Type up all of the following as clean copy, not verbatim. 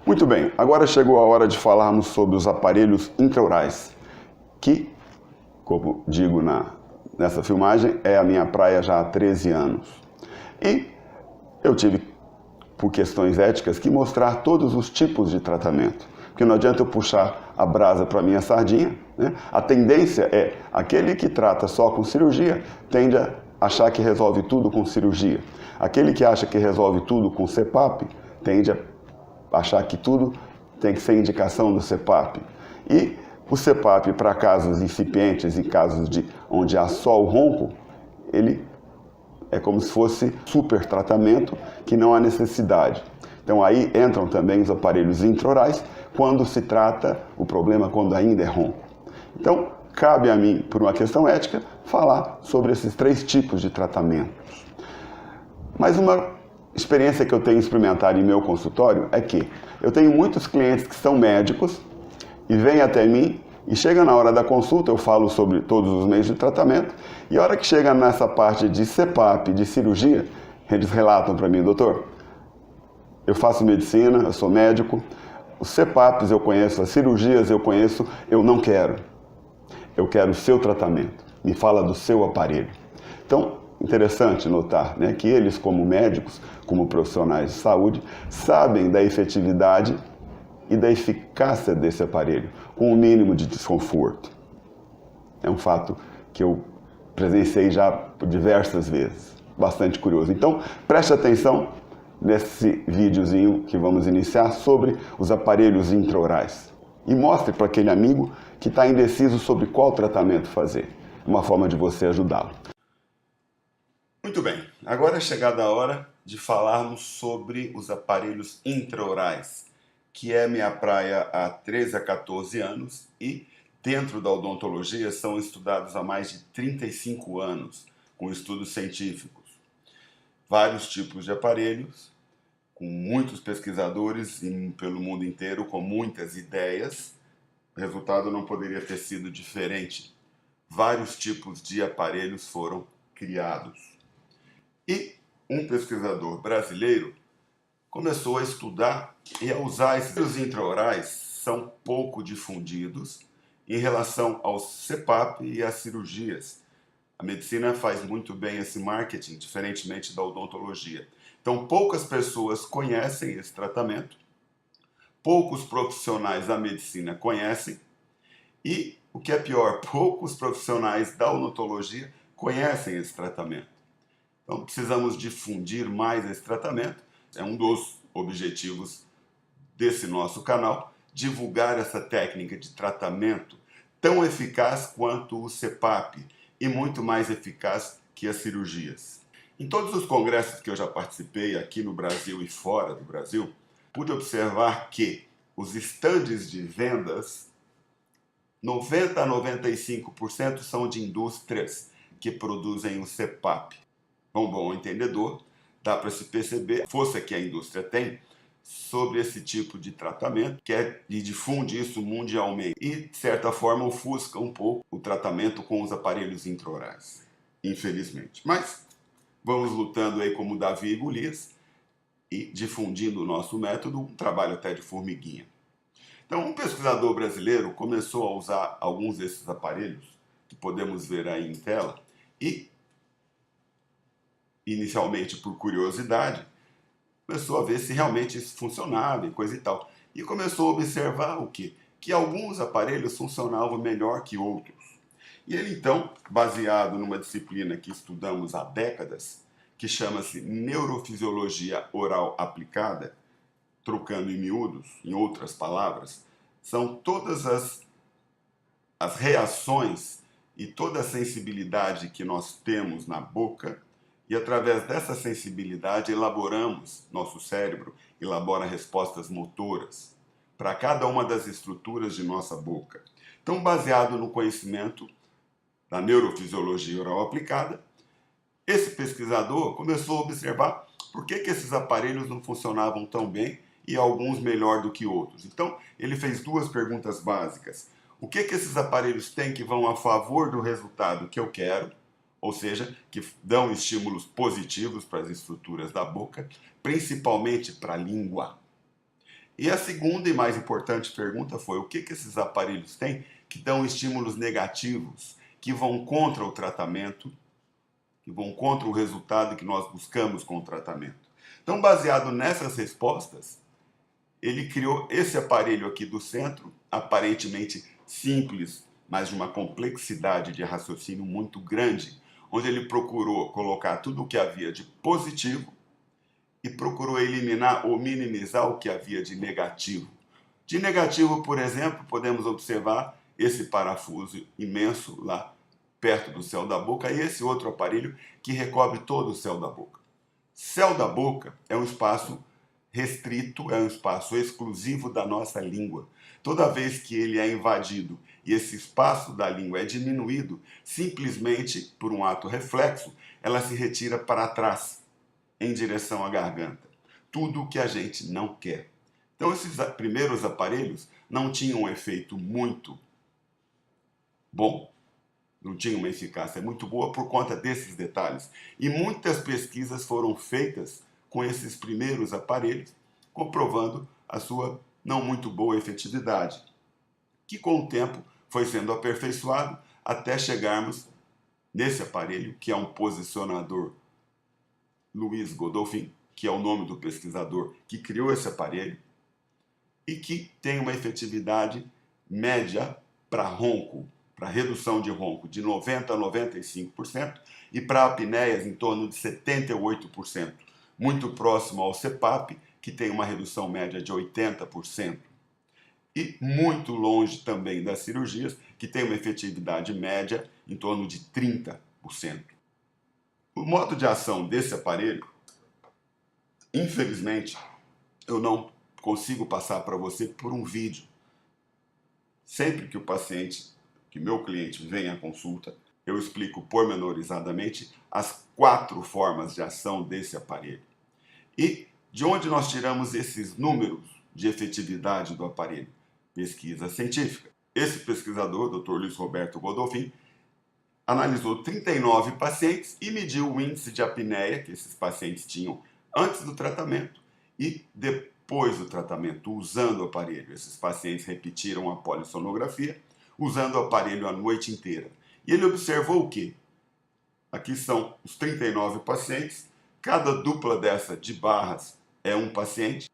Muito bem, agora chegou a hora de falarmos sobre os aparelhos intraorais, que, como digo nessa filmagem, é a minha praia já há 13 anos. E eu tive, por questões éticas, que mostrar todos os tipos de tratamento. Porque não adianta eu puxar a brasa para a minha sardinha, né? A tendência é, aquele que trata só com cirurgia, tende a achar que resolve tudo com cirurgia. Aquele que acha que resolve tudo com CPAP, tende a achar que tudo tem que ser indicação do CPAP. E o CPAP, para casos incipientes e casos onde há só o ronco, ele é como se fosse super tratamento que não há necessidade. Então aí entram também os aparelhos intraorais quando se trata o problema quando ainda é ronco. Então cabe a mim, por uma questão ética, falar sobre esses 3 tipos de tratamentos. Mas uma experiência que eu tenho experimentado em meu consultório é que eu tenho muitos clientes que são médicos e vêm até mim e chega na hora da consulta, eu falo sobre todos os meios de tratamento e a hora que chega nessa parte de CPAP, de cirurgia, eles relatam para mim: doutor, eu faço medicina, eu sou médico, os CPAPs eu conheço, as cirurgias eu conheço, eu não quero. Eu quero o seu tratamento, me fala do seu aparelho. Então, interessante notar, né, que eles, como médicos, como profissionais de saúde, sabem da efetividade e da eficácia desse aparelho, com o mínimo de desconforto. É um fato que eu presenciei já por diversas vezes, bastante curioso. Então, preste atenção nesse videozinho que vamos iniciar sobre os aparelhos intraorais. E mostre para aquele amigo que está indeciso sobre qual tratamento fazer. Uma forma de você ajudá-lo. Muito bem, agora é chegada a hora de falarmos sobre os aparelhos intraorais, que é minha praia há 13 a 14 anos e, dentro da odontologia, são estudados há mais de 35 anos, com estudos científicos. Vários tipos de aparelhos, com muitos pesquisadores pelo mundo inteiro, com muitas ideias. O resultado não poderia ter sido diferente. Vários tipos de aparelhos foram criados. E um pesquisador brasileiro começou a estudar e a usar esses intraorais, são pouco difundidos em relação aos CPAP e às cirurgias. A medicina faz muito bem esse marketing, diferentemente da odontologia. Então, poucas pessoas conhecem esse tratamento, poucos profissionais da medicina conhecem e, o que é pior, poucos profissionais da odontologia conhecem esse tratamento. Então, precisamos difundir mais esse tratamento. É um dos objetivos desse nosso canal, divulgar essa técnica de tratamento tão eficaz quanto o CPAP e muito mais eficaz que as cirurgias. Em todos os congressos que eu já participei aqui no Brasil e fora do Brasil, pude observar que os estandes de vendas, 90 a 95% são de indústrias que produzem o CPAP. Um bom entendedor, dá para se perceber a força que a indústria tem sobre esse tipo de tratamento, e difunde isso mundialmente. E, de certa forma, ofusca um pouco o tratamento com os aparelhos intraorais, infelizmente. Mas vamos lutando aí como Davi e Golias e difundindo o nosso método, um trabalho até de formiguinha. Então, um pesquisador brasileiro começou a usar alguns desses aparelhos, que podemos ver aí em tela, e inicialmente por curiosidade, começou a ver se realmente isso funcionava e coisa e tal. E começou a observar o quê? Que alguns aparelhos funcionavam melhor que outros. E ele então, baseado numa disciplina que estudamos há décadas, que chama-se Neurofisiologia Oral Aplicada, trocando em miúdos, em outras palavras, são todas as reações e toda a sensibilidade que nós temos na boca. E através dessa sensibilidade elaboramos, nosso cérebro elabora respostas motoras para cada uma das estruturas de nossa boca. Então, baseado no conhecimento da neurofisiologia oral aplicada, esse pesquisador começou a observar por que esses aparelhos não funcionavam tão bem e alguns melhor do que outros. Então, ele fez 2 perguntas básicas. O que esses aparelhos têm que vão a favor do resultado que eu quero? Ou seja, que dão estímulos positivos para as estruturas da boca, principalmente para a língua. E a segunda e mais importante pergunta foi: o que esses aparelhos têm que dão estímulos negativos, que vão contra o tratamento, que vão contra o resultado que nós buscamos com o tratamento? Então, baseado nessas respostas, ele criou esse aparelho aqui do centro, aparentemente simples, mas de uma complexidade de raciocínio muito grande, onde ele procurou colocar tudo o que havia de positivo e procurou eliminar ou minimizar o que havia de negativo. De negativo, por exemplo, podemos observar esse parafuso imenso lá perto do céu da boca e esse outro aparelho que recobre todo o céu da boca. Céu da boca é um espaço restrito, é um espaço exclusivo da nossa língua. Toda vez que ele é invadido e esse espaço da língua é diminuído, simplesmente por um ato reflexo, ela se retira para trás, em direção à garganta. Tudo o que a gente não quer. Então, esses primeiros aparelhos não tinham um efeito muito bom, não tinham uma eficácia muito boa por conta desses detalhes. E muitas pesquisas foram feitas com esses primeiros aparelhos, comprovando a sua não muito boa efetividade, que com o tempo foi sendo aperfeiçoado até chegarmos nesse aparelho, que é um posicionador Louis Godolphin, que é o nome do pesquisador que criou esse aparelho, e que tem uma efetividade média para ronco, para redução de ronco, de 90% a 95%, e para apneias em torno de 78%, muito próximo ao CPAP, que tem uma redução média de 80%, e muito longe também das cirurgias, que tem uma efetividade média em torno de 30%. O modo de ação desse aparelho, infelizmente, eu não consigo passar para você por um vídeo. Sempre que o paciente, que meu cliente vem à consulta, eu explico pormenorizadamente as 4 formas de ação desse aparelho. E de onde nós tiramos esses números de efetividade do aparelho? Pesquisa científica. Esse pesquisador, Dr. Luiz Roberto Godolphin, analisou 39 pacientes e mediu o índice de apneia que esses pacientes tinham antes do tratamento e depois do tratamento, usando o aparelho. Esses pacientes repetiram a polissonografia, usando o aparelho a noite inteira. E ele observou o quê? Aqui são os 39 pacientes, cada dupla dessa de barras é um paciente.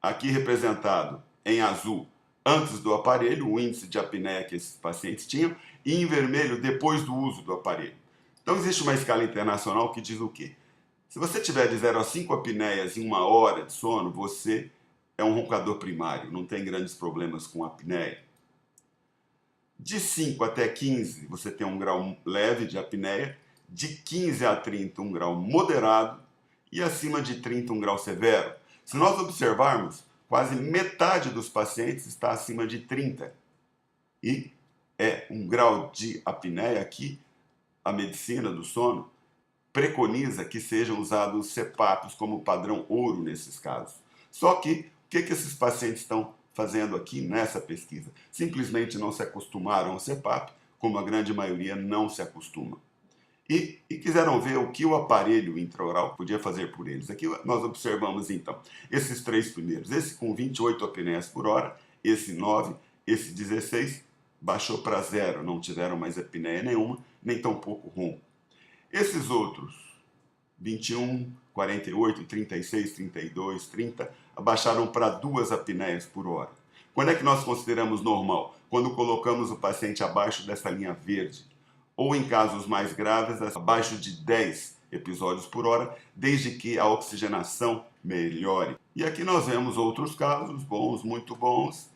Aqui representado em azul, antes do aparelho, o índice de apneia que esses pacientes tinham, e em vermelho, depois do uso do aparelho. Então, existe uma escala internacional que diz o quê? Se você tiver de 0 a 5 apneias em 1 hora de sono, você é um roncador primário, não tem grandes problemas com apneia. De 5 até 15, você tem um grau leve de apneia, de 15 a 30, um grau moderado, e acima de 30, um grau severo. Se nós observarmos, quase metade dos pacientes está acima de 30. E é um grau de apneia que a medicina do sono preconiza que sejam usados CPAPs como padrão ouro nesses casos. Só que, o que esses pacientes estão fazendo aqui nessa pesquisa? Simplesmente não se acostumaram ao CPAP, como a grande maioria não se acostuma. E quiseram ver o que o aparelho intraoral podia fazer por eles. Aqui nós observamos, então, esses 3 primeiros. Esse com 28 apneias por hora, esse 9, esse 16, baixou para 0, não tiveram mais apneia nenhuma, nem tampouco ronco. Esses outros, 21, 48, 36, 32, 30, abaixaram para 2 apneias por hora. Quando é que nós consideramos normal? Quando colocamos o paciente abaixo dessa linha verde. Ou em casos mais graves, abaixo de 10 episódios por hora, desde que a oxigenação melhore. E aqui nós vemos outros casos, bons, muito bons.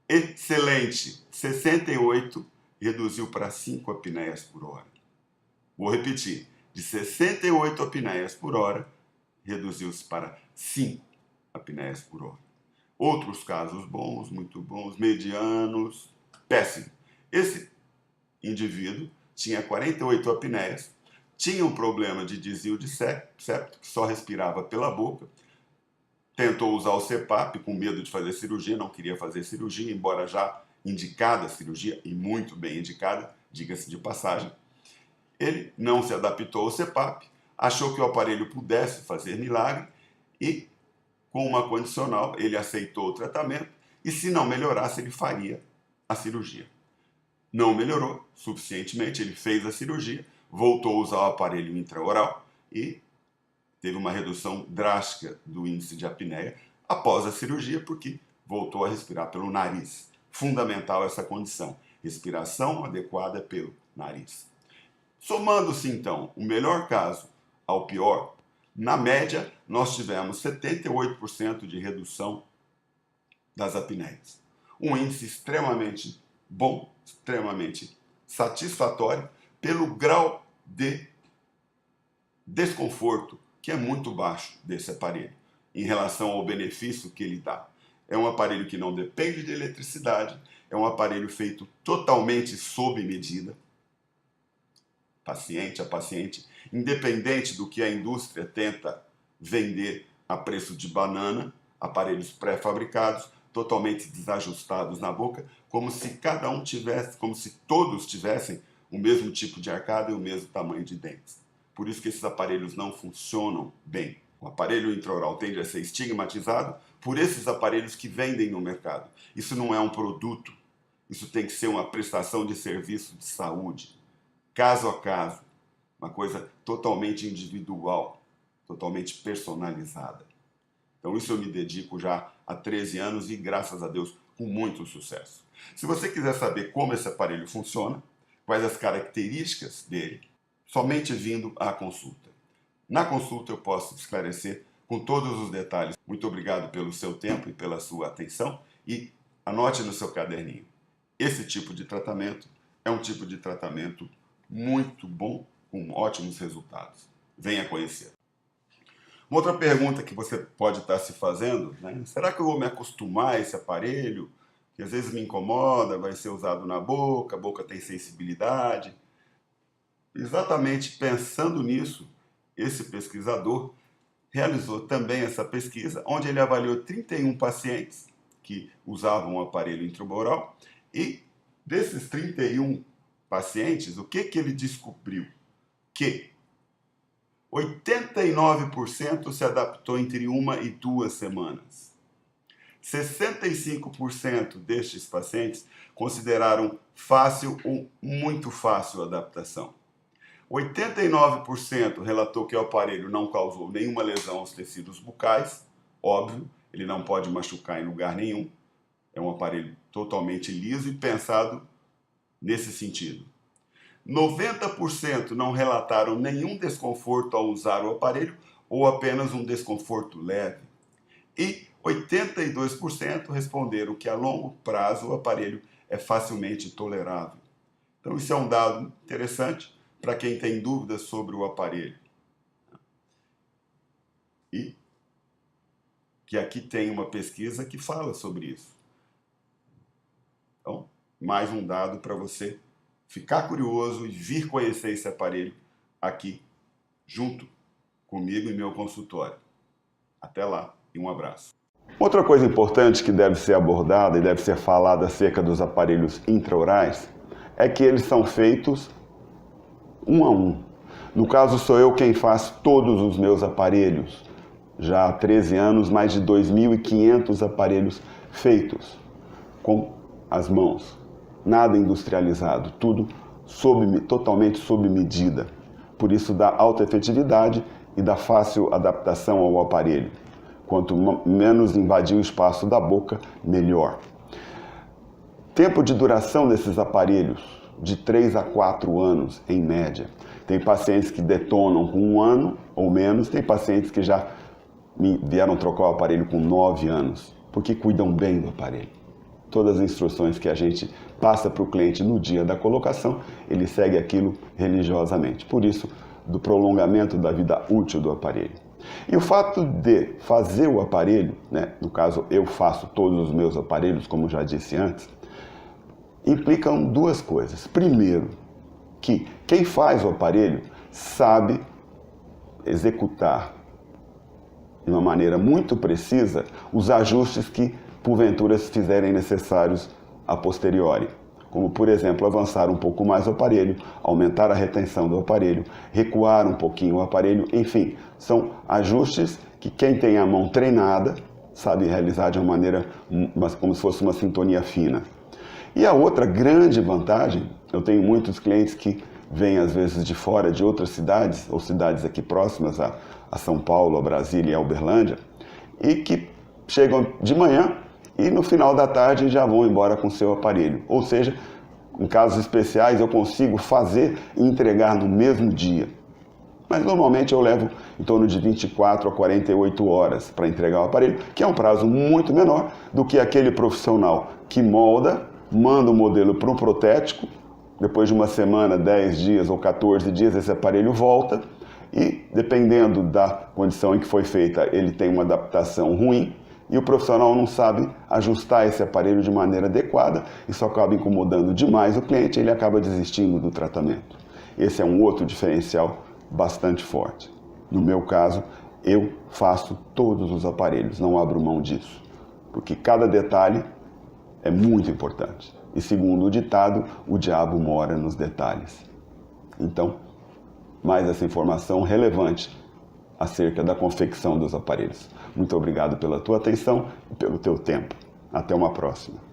Excelente, 68 reduziu para 5 apneias por hora. Vou repetir, de 68 apneias por hora, reduziu-se para 5 apneias por hora. Outros casos bons, muito bons, medianos, péssimo. Esse indivíduo tinha 48 apneias, tinha um problema de desvio de septo, que só respirava pela boca, tentou usar o CPAP com medo de fazer cirurgia, não queria fazer cirurgia, embora já indicada a cirurgia, e muito bem indicada, diga-se de passagem. Ele não se adaptou ao CPAP, achou que o aparelho pudesse fazer milagre e com uma condicional, ele aceitou o tratamento e, se não melhorasse, ele faria a cirurgia. Não melhorou suficientemente, ele fez a cirurgia, voltou a usar o aparelho intraoral e teve uma redução drástica do índice de apneia após a cirurgia, porque voltou a respirar pelo nariz. Fundamental essa condição, respiração adequada pelo nariz. Somando-se, então, o melhor caso ao pior, na média, nós tivemos 78% de redução das apneias. Um índice extremamente bom, extremamente satisfatório, pelo grau de desconforto, que é muito baixo desse aparelho, em relação ao benefício que ele dá. É um aparelho que não depende de eletricidade, é um aparelho feito totalmente sob medida, paciente a paciente, independente do que a indústria tenta vender a preço de banana, aparelhos pré-fabricados, totalmente desajustados na boca, como se cada um tivesse, como se todos tivessem o mesmo tipo de arcada e o mesmo tamanho de dentes. Por isso que esses aparelhos não funcionam bem. O aparelho intraoral tende a ser estigmatizado por esses aparelhos que vendem no mercado. Isso não é um produto, isso tem que ser uma prestação de serviço de saúde, caso a caso, uma coisa totalmente individual, totalmente personalizada. Então isso eu me dedico já há 13 anos e, graças a Deus, com muito sucesso. Se você quiser saber como esse aparelho funciona, quais as características dele, somente vindo à consulta. Na consulta eu posso esclarecer com todos os detalhes. Muito obrigado pelo seu tempo e pela sua atenção e anote no seu caderninho. Esse tipo de tratamento é um tipo de tratamento muito bom, com ótimos resultados. Venha conhecer. Uma outra pergunta que você pode estar se fazendo, né? Será que eu vou me acostumar a esse aparelho? Que às vezes me incomoda, vai ser usado na boca, a boca tem sensibilidade. Exatamente pensando nisso, esse pesquisador realizou também essa pesquisa, onde ele avaliou 31 pacientes que usavam o aparelho intraoral e desses 31 pacientes, o que ele descobriu? Que 89% se adaptou entre 1 e 2 semanas. 65% destes pacientes consideraram fácil ou muito fácil a adaptação. 89% relatou que o aparelho não causou nenhuma lesão aos tecidos bucais, óbvio, ele não pode machucar em lugar nenhum, é um aparelho totalmente liso e pensado nesse sentido. 90% não relataram nenhum desconforto ao usar o aparelho ou apenas um desconforto leve. E 82% responderam que a longo prazo o aparelho é facilmente tolerável. Então isso é um dado interessante para quem tem dúvidas sobre o aparelho. E que aqui tem uma pesquisa que fala sobre isso. Então, mais um dado para você ficar curioso e vir conhecer esse aparelho aqui, junto comigo em meu consultório. Até lá e um abraço. Outra coisa importante que deve ser abordada e deve ser falada acerca dos aparelhos intraorais é que eles são feitos um a um. No caso, sou eu quem faz todos os meus aparelhos. Já há 13 anos, mais de 2.500 aparelhos feitos com as mãos. Nada industrializado, tudo totalmente sob medida. Por isso dá alta efetividade e dá fácil adaptação ao aparelho. Quanto menos invadir o espaço da boca, melhor. Tempo de duração desses aparelhos, de 3 a 4 anos, em média. Tem pacientes que detonam com 1 ano ou menos, tem pacientes que já vieram trocar o aparelho com 9 anos, porque cuidam bem do aparelho. Todas as instruções que a gente passa para o cliente no dia da colocação, ele segue aquilo religiosamente. Por isso, do prolongamento da vida útil do aparelho. E o fato de fazer o aparelho, né, no caso eu faço todos os meus aparelhos, como já disse antes, implicam duas coisas. Primeiro, que quem faz o aparelho sabe executar de uma maneira muito precisa os ajustes que porventura se fizerem necessários a posteriori. Como, por exemplo, avançar um pouco mais o aparelho, aumentar a retenção do aparelho, recuar um pouquinho o aparelho, enfim, são ajustes que quem tem a mão treinada sabe realizar de uma maneira, como se fosse uma sintonia fina. E a outra grande vantagem, eu tenho muitos clientes que vêm às vezes de fora, de outras cidades, ou cidades aqui próximas a São Paulo, a Brasília e a Uberlândia, e que chegam de manhã e no final da tarde já vão embora com o seu aparelho. Ou seja, em casos especiais eu consigo fazer e entregar no mesmo dia. Mas normalmente eu levo em torno de 24 a 48 horas para entregar o aparelho, que é um prazo muito menor do que aquele profissional que molda, manda o modelo para um protético, depois de uma semana, 10 dias ou 14 dias, esse aparelho volta e, dependendo da condição em que foi feita, ele tem uma adaptação ruim e o profissional não sabe ajustar esse aparelho de maneira adequada, isso acaba incomodando demais o cliente e ele acaba desistindo do tratamento. Esse é um outro diferencial bastante forte. No meu caso, eu faço todos os aparelhos, não abro mão disso, porque cada detalhe é muito importante. E segundo o ditado, o diabo mora nos detalhes. Então, mais essa informação relevante acerca da confecção dos aparelhos. Muito obrigado pela tua atenção e pelo teu tempo. Até uma próxima.